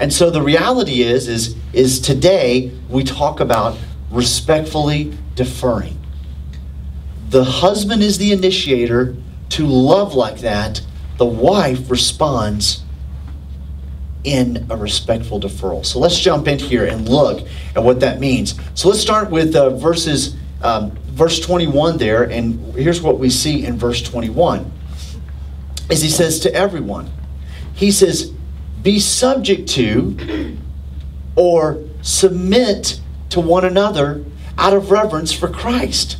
And so the reality is today we talk about respectfully deferring. The husband is the initiator to love like that. The wife responds in a respectful deferral. So let's jump in here and look at what that means. So let's start with verse 21 there, and here's what we see in verse 21. As he says to everyone, he says, be subject to or submit to one another out of reverence for Christ.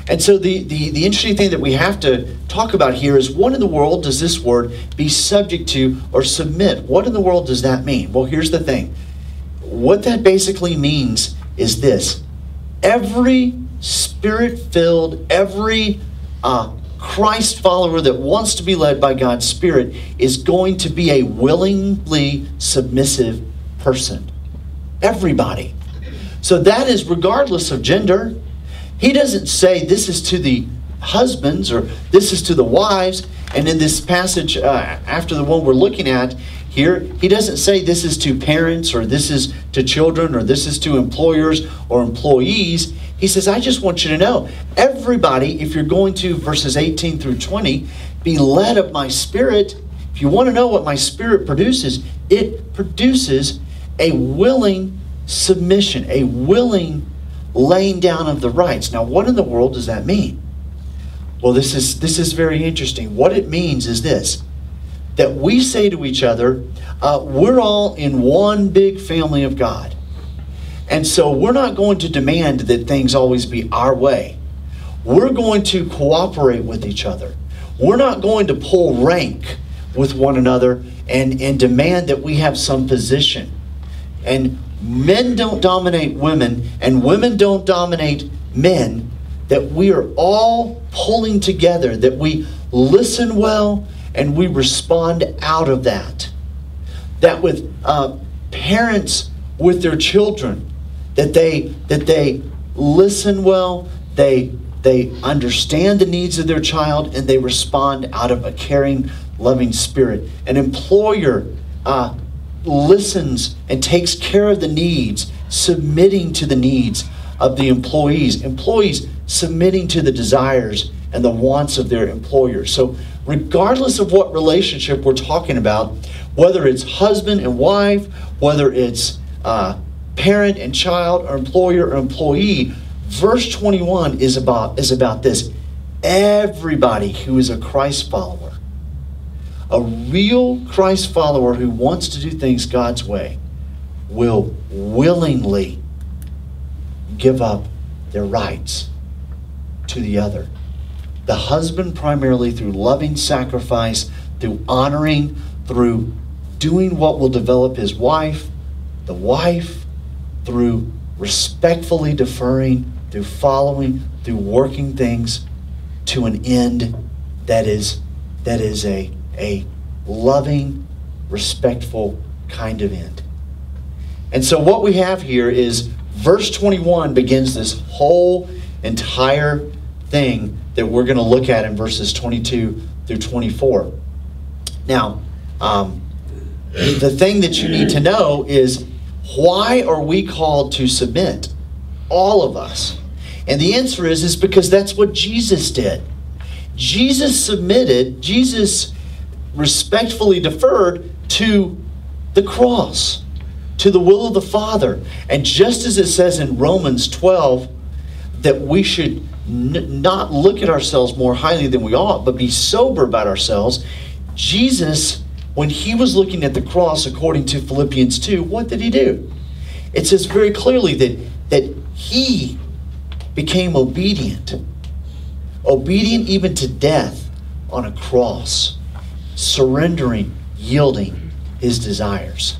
And so the interesting thing that we have to talk about here is, what in the world does this word be subject to or submit? What in the world does that mean? Well, here's the thing. What that basically means is this. Every Spirit-filled, every Christ follower that wants to be led by God's Spirit is going to be a willingly submissive person. Everybody. So that is regardless of gender. He doesn't say this is to the husbands or this is to the wives. And in this passage after the one we're looking at here, he doesn't say this is to parents or this is to children or this is to employers or employees. He says, I just want you to know, everybody, if you're going to verses 18 through 20, be led of my Spirit. If you want to know what my Spirit produces, it produces a willing submission, a willing laying down of the rights. Now, what in the world does that mean? Well, this is very interesting. What it means is this, that we say to each other, we're all in one big family of God. And so we're not going to demand that things always be our way. We're going to cooperate with each other. We're not going to pull rank with one another and demand that we have some position. And men don't dominate women, and women don't dominate men, that we are all pulling together, that we listen well and we respond out of that. That with parents with their children, that they listen well, they understand the needs of their child, and they respond out of a caring, loving spirit. An employer listens and takes care of the needs, submitting to the needs of the employees. Employees submitting to the desires and the wants of their employers. So regardless of what relationship we're talking about, whether it's husband and wife, whether it's parent and child, or employer or employee, verse 21 is about this. Everybody who is a Christ follower, a real Christ follower who wants to do things God's way, will willingly give up their rights to the other. The husband primarily through loving sacrifice, through honoring, through doing what will develop his wife. The wife through respectfully deferring, through following, through working things to an end that is a loving, respectful kind of end. And so what we have here is verse 21 begins this whole entire thing that we're going to look at in verses 22 through 24. Now, the thing that you need to know is, why are we called to submit? All of us. And the answer is because that's what Jesus did. Jesus submitted, Jesus respectfully deferred to the cross, to the will of the Father. And just as it says in Romans 12 that we should not look at ourselves more highly than we ought, but be sober about ourselves, Jesus, when he was looking at the cross, according to Philippians 2, what did he do? It says very clearly that he became obedient. Obedient even to death on a cross. Surrendering, yielding his desires.